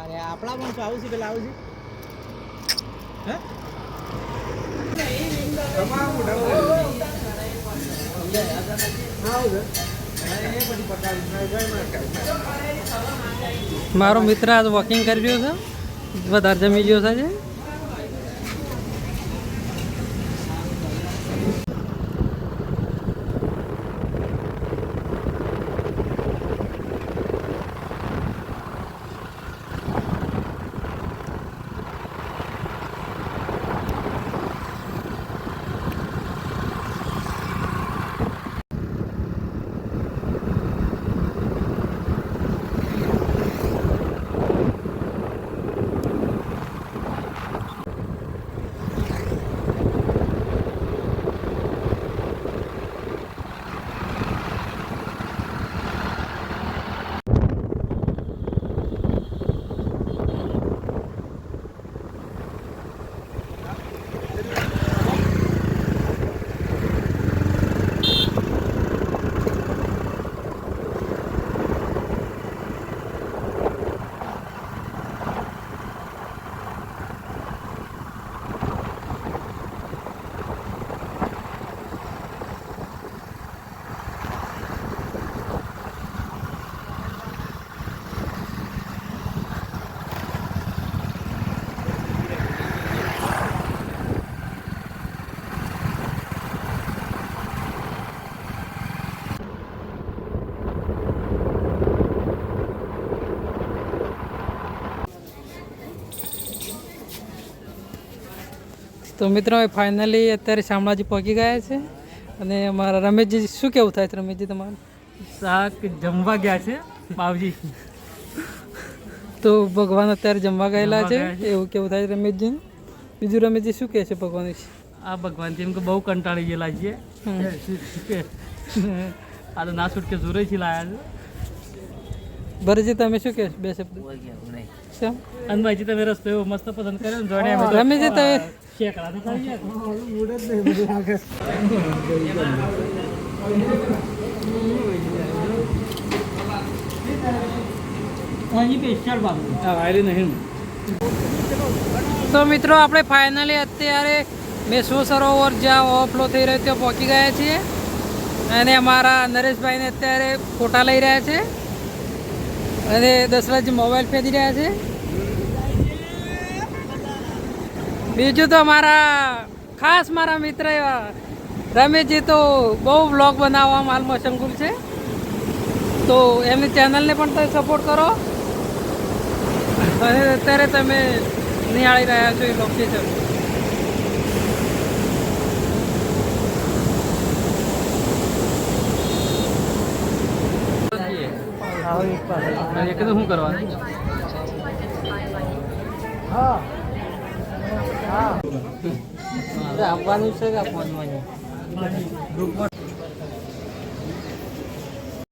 અરે આપણા પણ આવું છે પેલા આવું છે મારો મિત્ર આજ વોકિંગ કરી રહ્યો છે, વધારે જમી ગયો છે. તો મિત્રો ફાઇનલી અત્યારે શામળાજી પહોંચી ગયા છે અને અમારા રમેશજી શું કેવું થાય છે રમેશજી તમારું? શાક જમવા ગયા છે બાવજી. તો ભગવાન અત્યારે જમવા ગયેલા છે એવું કેવું થાય રમેશજી? બીજું રમેશજી શું કહે છે ભગવાન વિશે? આ ભગવાનથી એમ કે બહુ કંટાળી ગયેલા છીએ. આ તો ના છૂટકે સુરતથી લાયા છે. ભરતજી તમે શું કહે બે શબ્દ? અનભાઈજી તમે રસ્તો એવો મસ્ત પસંદ કર્યો ને જોડે રમેશજી તમે શેકડા તો કરી તો મિત્રો આપણે ફાઇનલી અત્યારે મેસો સરોવર જ્યાં ઓવરફ્લો થઈ રહ્યો ત્યાં પહોંચી ગયા છીએ અને અમારા નરેશભાઈને અત્યારે ફોટા લઈ રહ્યા છે અને દશરથજી મોબાઈલ ફેંકી રહ્યા છે. બીજું તો ખાસ મારા મિત્ર એવા રમેશજી તો બહુ વ્લોગ બનાવવામાં હાલ મશગુલ છે, તો એમની ચેનલને પણ તમે સપોર્ટ કરો. અને અત્યારે તમે નિહાળી રહ્યા છો એ લોકેશન. શું કરવાનું? આપવાનું છે કે ફોનમાં?